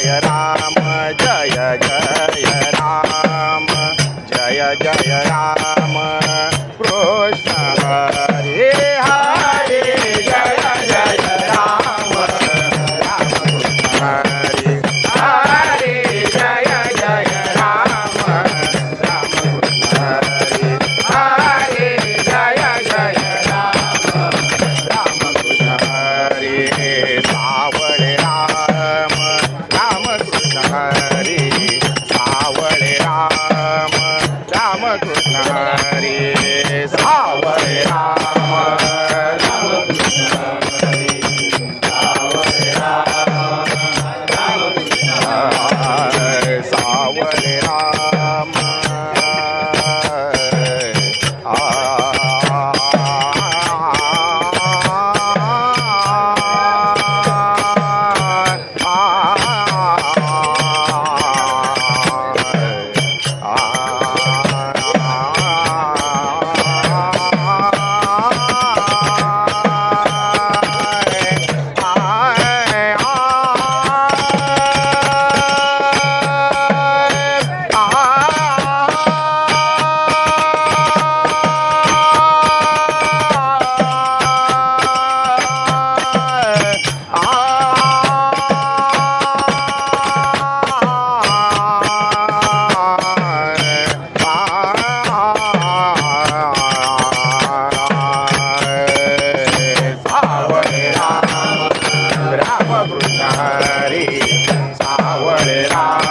Jai Ram Jai Jai Ram Jai Jai Ram Krishna Hare Hare Jai Jai Ram Ram Krishna Hare Hare Jai Jai Ram Ram Krishna Hare Hare Jai Jai Ram Ram Krishna Hare Savale Ram Ram Krishna Hare Savale Ram Ram Krishna Hare Savale Ram Ram Krishna Hare Savale Ram Ram Krishna Hare Savale Ram Ram Krishna Hare Savale Ram